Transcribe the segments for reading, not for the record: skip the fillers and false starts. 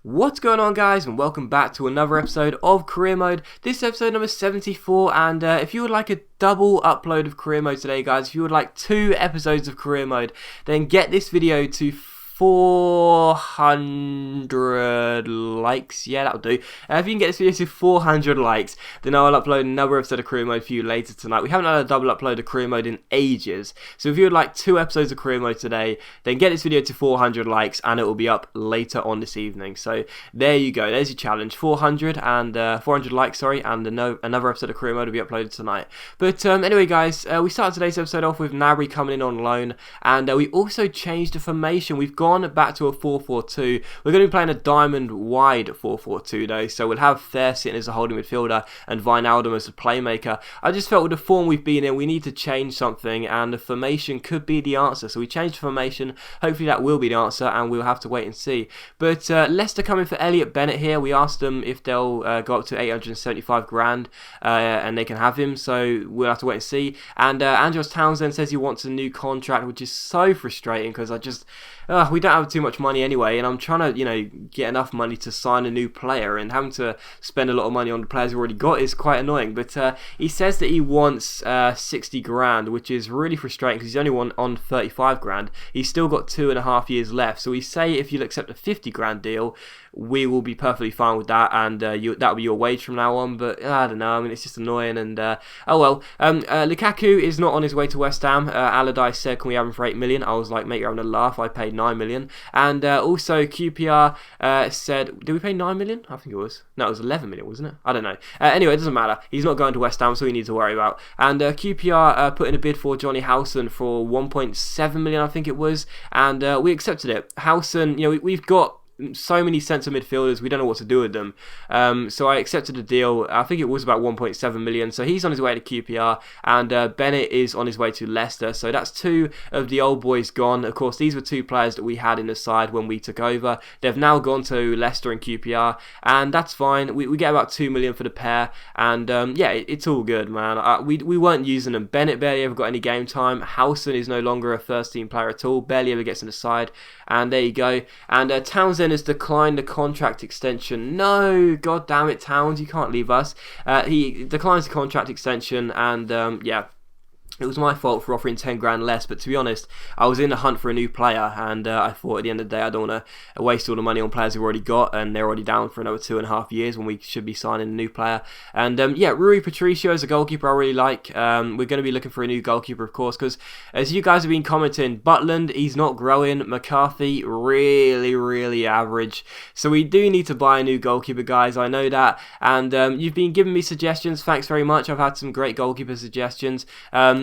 What's going on, guys, and welcome back to another episode of Career Mode. This is episode number 74, and if you would like a double upload of Career Mode today, guys, if you would like 2 episodes of Career Mode, then get this video to 400 likes. Yeah, that'll do. If you can get this video to 400 likes, then I'll upload another episode of Career Mode for you later tonight. We haven't had a double upload of Career Mode in ages, so if you would like 2 episodes of Career Mode today, then get this video to 400 likes and it will be up later on this evening. So there you go, there's your challenge. 400 likes, sorry, and another episode of Career Mode will be uploaded tonight. But anyway, guys, we started today's episode off with Nabry coming in on loan, and we also changed the formation. We've gone back to a 4-4-2. We're going to be playing a diamond wide 4-4-2 though, so we'll have Fair sitting as a holding midfielder and Wijnaldum as a playmaker. I just felt with the form we've been in, we need to change something, and the formation could be the answer. So we changed the formation. Hopefully that will be the answer, and we'll have to wait and see. But Leicester coming for Elliot Bennett here. We asked them if they'll go up to 875 grand and they can have him, so we'll have to wait and see. And Andros Townsend says he wants a new contract, which is so frustrating because we don't have too much money anyway, and I'm trying to, get enough money to sign a new player, and having to spend a lot of money on the players we've already got is quite annoying. But he says that he wants 60 grand, which is really frustrating because he's only on 35 grand. He's still got 2.5 years left. So we say if you'll accept a 50 grand deal, we will be perfectly fine with that, and that'll be your wage from now on. But I don't know, it's just annoying, and oh well. Lukaku is not on his way to West Ham. Allardyce said, can we have him for 8 million? I was like, mate, you're having a laugh. I paid 9 million. And also QPR said, did we pay 9 million? I think it was. No, it was 11 million, wasn't it? I don't know. Anyway, it doesn't matter. He's not going to West Ham, so we need to worry about. And QPR put in a bid for Johnny Howson for 1.7 million, I think it was, and we accepted it. Howson, we've got so many centre midfielders, we don't know what to do with them. So I accepted a deal. I think it was about 1.7 million. So he's on his way to QPR, and Bennett is on his way to Leicester. So that's 2 of the old boys gone. Of course, these were 2 players that we had in the side when we took over. They've now gone to Leicester and QPR, and that's fine. We get about 2 million for the pair, and it's all good, man. We weren't using them. Bennett barely ever got any game time. Howson is no longer a first team player at all. Barely ever gets in the side, and there you go. And Townsend has declined the contract extension. No, god damn it, Towns, you can't leave us. He declines the contract extension, and it was my fault for offering 10 grand less, but to be honest, I was in the hunt for a new player, and I thought at the end of the day I don't want to waste all the money on players we've already got, and they're already down for another 2.5 years when we should be signing a new player. And Rui Patricio is a goalkeeper I really like. We're going to be looking for a new goalkeeper, of course, because as you guys have been commenting, Butland, he's not growing. McCarthy, really, really average. So we do need to buy a new goalkeeper, guys, I know that, and you've been giving me suggestions, thanks very much. I've had some great goalkeeper suggestions.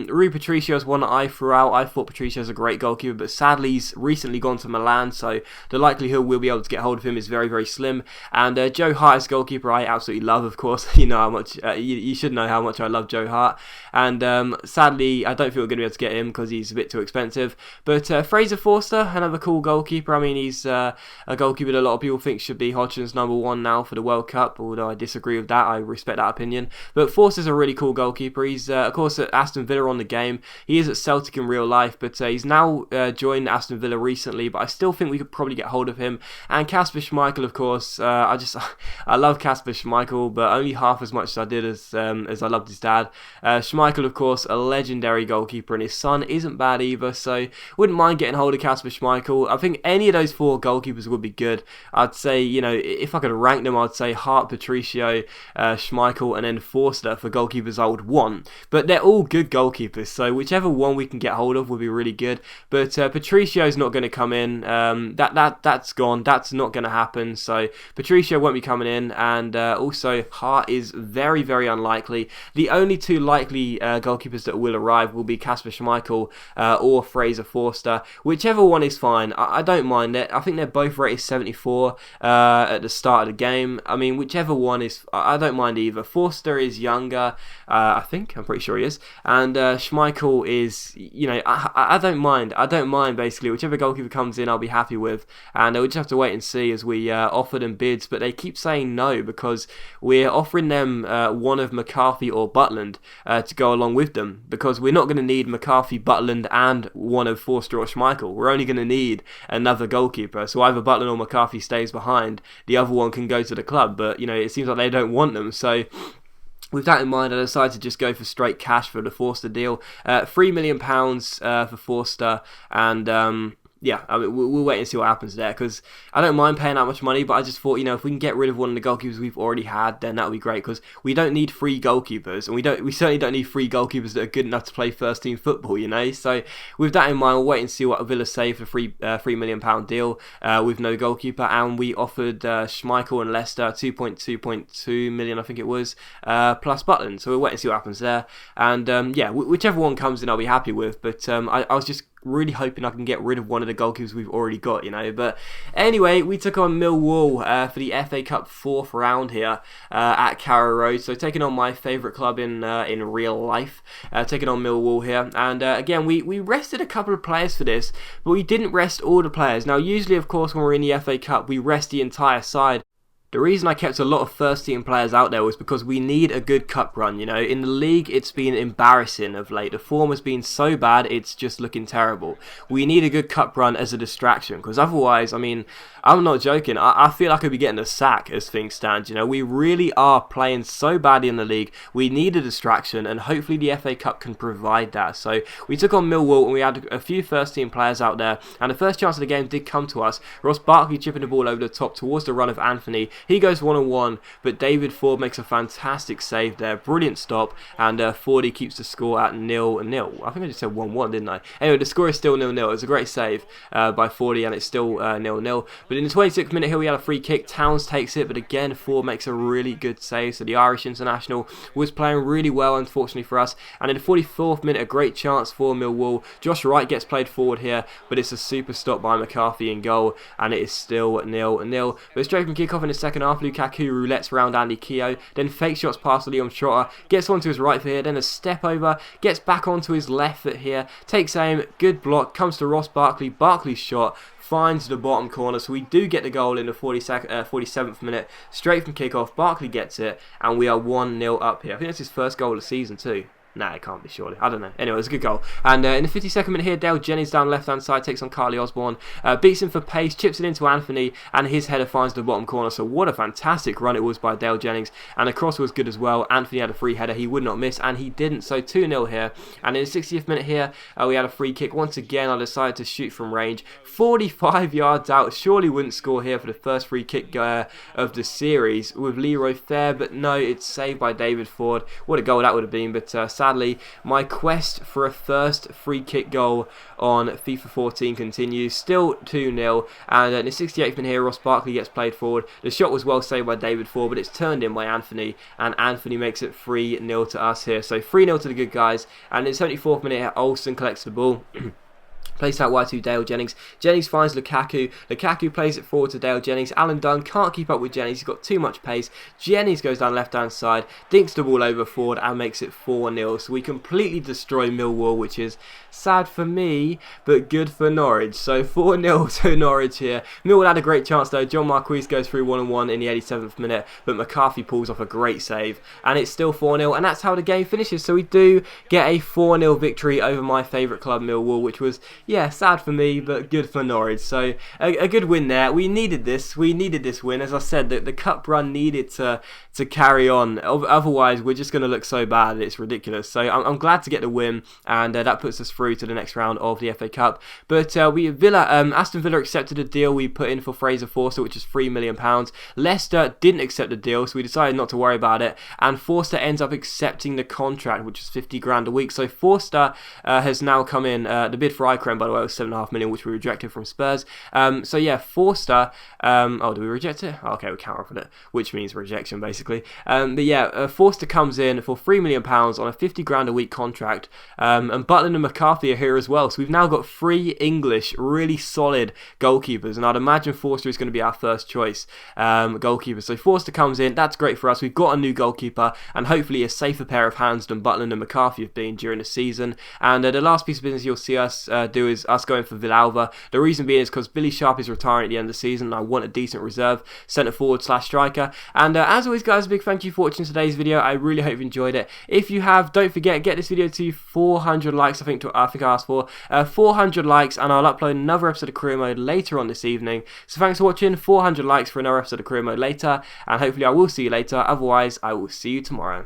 Rui Patricio is one that I threw out. I thought Patricio is a great goalkeeper, but sadly he's recently gone to Milan, so the likelihood we'll be able to get hold of him is very, very slim. And Joe Hart is goalkeeper I absolutely love, of course. You know how much you should know how much I love Joe Hart. And sadly, I don't think we're going to be able to get him because he's a bit too expensive. But Fraser Forster, another cool goalkeeper. He's a goalkeeper that a lot of people think should be Hodgson's #1 now for the World Cup, although I disagree with that. I respect that opinion. But Forster's a really cool goalkeeper. He's, of course, at Aston Villa on the game. He is at Celtic in real life, but he's now joined Aston Villa recently, but I still think we could probably get hold of him. And Kasper Schmeichel, of course. I love Kasper Schmeichel, but only half as much as I did as I loved his dad. Schmeichel, of course, a legendary goalkeeper, and his son isn't bad either, so wouldn't mind getting hold of Kasper Schmeichel. I think any of those 4 goalkeepers would be good. I'd say, if I could rank them, I'd say Hart, Patricio, Schmeichel, and then Forster for goalkeepers I would want. But they're all good goalkeepers, so whichever one we can get hold of would be really good. But Patricio's not going to come in. That's gone. That's not going to happen. So Patricio won't be coming in, and also Hart is very, very unlikely. The only 2 likely goalkeepers that will arrive will be Kasper Schmeichel or Fraser Forster. Whichever one is fine. I don't mind it. I think they're both rated 74 at the start of the game. Whichever one is, I don't mind either. Forster is younger, I think. I'm pretty sure he is. And Schmeichel is, I don't mind. I don't mind, basically. Whichever goalkeeper comes in, I'll be happy with. And we'll just have to wait and see as we offer them bids. But they keep saying no because we're offering them one of McCarthy or Butland to go along with them. Because we're not going to need McCarthy, Butland, and one of Forster or Schmeichel. We're only going to need another goalkeeper. So either Butland or McCarthy stays behind. The other one can go to the club. But, it seems like they don't want them. So with that in mind, I decided to just go for straight cash for the Forster deal. £3 million for Forster, and we'll wait and see what happens there, because I don't mind paying that much money, but I just thought, if we can get rid of one of the goalkeepers we've already had, then that would be great, because we don't need free goalkeepers, and we certainly don't need free goalkeepers that are good enough to play first team football, So with that in mind, we'll wait and see what Villa say for the £3 million deal with no goalkeeper, and we offered Schmeichel and Leicester 2.2 million, I think it was, plus Butland. So we'll wait and see what happens there, and whichever one comes in, I'll be happy with. But I was just really hoping I can get rid of one of the goalkeepers we've already got, But anyway, we took on Millwall for the FA Cup 4th round here at Carrow Road. So taking on my favourite club in real life, taking on Millwall here. And again, we rested a couple of players for this, but we didn't rest all the players. Now, usually, of course, when we're in the FA Cup, we rest the entire side. The reason I kept a lot of first team players out there was because we need a good cup run, In the league, it's been embarrassing of late. The form has been so bad, it's just looking terrible. We need a good cup run as a distraction, because otherwise, I'm not joking. I feel like I could be getting a sack as things stand, We really are playing so badly in the league. We need a distraction, and hopefully the FA Cup can provide that. So we took on Millwall, and we had a few first team players out there, and the first chance of the game did come to us. Ross Barkley chipping the ball over the top towards the run of Anthony. He goes 1-on-1, but David Ford makes a fantastic save there. Brilliant stop, and Fordy keeps the score at 0-0. I think I just said 1-1, didn't I? Anyway, the score is still 0-0. It was a great save by Fordy, and it's still 0-0. But in the 26th minute here, we had a free kick. Towns takes it, but again, Ford makes a really good save. So the Irish international was playing really well, unfortunately for us. And in the 44th minute, a great chance for Millwall. Josh Wright gets played forward here, but it's a super stop by McCarthy in goal, and it is still 0-0. But straight from kick-off in the second half, Lukaku roulettes around Andy Keogh, then fake shots past Liam Trotter, gets onto his right foot here, then a step over, gets back onto his left foot here, takes aim, good block, comes to Ross Barkley, Barkley's shot, finds the bottom corner, so we do get the goal in the 47th minute, straight from kick-off. Barkley gets it, and we are 1-0 up here. I think that's his first goal of the season too. Nah, it can't be, surely. I don't know. Anyway, it was a good goal. And in the 52nd minute here, Dale Jennings down left-hand side takes on Carly Osborne. Beats him for pace, chips it into Anthony, and his header finds the bottom corner. So what a fantastic run it was by Dale Jennings. And the cross was good as well. Anthony had a free header. He would not miss, and he didn't. So 2-0 here. And in the 60th minute here, we had a free kick. Once again, I decided to shoot from range. 45 yards out. Surely wouldn't score here for the first free kick of the series with Leroy Fair. But no, it's saved by David Ford. What a goal that would have been. But sadly, my quest for a first free kick goal on FIFA 14 continues. Still 2-0, and in the 68th minute here, Ross Barkley gets played forward. The shot was well saved by David Ford, but it's turned in by Anthony, and Anthony makes it 3-0 to us here. So 3-0 to the good guys, and in the 74th minute here, Olsen collects the ball. Plays out wide to Dale Jennings. Jennings finds Lukaku. Lukaku plays it forward to Dale Jennings. Alan Dunn can't keep up with Jennings. He's got too much pace. Jennings goes down left-hand side, dinks the ball over forward, and makes it 4-0. So we completely destroy Millwall, which is sad for me, but good for Norwich. So 4-0 to Norwich here. Millwall had a great chance though. John Marquise goes through 1-1 in the 87th minute, but McCarthy pulls off a great save, and it's still 4-0, and that's how the game finishes. So we do get a 4-0 victory over my favourite club, Millwall, which was, yeah, sad for me, but good for Norwich. So a good win there. We needed this. We needed this win. As I said, the cup run needed to carry on. Otherwise, we're just going to look so bad. It's ridiculous. So I'm glad to get the win, and that puts us through to the next round of the FA Cup. But Aston Villa accepted a deal we put in for Fraser Forster, which is £3 million. Leicester didn't accept the deal, so we decided not to worry about it. And Forster ends up accepting the contract, which is 50 grand a week. So Forster has now come in. The bid for Icrem by the way, it was 7.5 million, which we rejected from Spurs. So yeah, Forster. Oh, did we reject it? Oh, okay, we counteroffered it, which means rejection basically. But yeah, Forster comes in for £3 million on a 50 grand a week contract, and Butland and McCarthy are here as well. So we've now got 3 English, really solid goalkeepers, and I'd imagine Forster is going to be our first choice goalkeeper. So Forster comes in, that's great for us. We've got a new goalkeeper, and hopefully a safer pair of hands than Butland and McCarthy have been during the season. And the last piece of business you'll see us do is us going for Villalba. The reason being is because Billy Sharp is retiring at the end of the season, and I want a decent reserve centre forward / striker. And as always, guys, a big thank you for watching today's video. I really hope you enjoyed it. If you have, don't forget, get this video to 400 likes. I think I asked for 400 likes, and I'll upload another episode of Career Mode later on this evening. So thanks for watching. 400 likes for another episode of Career Mode later, and hopefully I will see you later. Otherwise, I will see you tomorrow.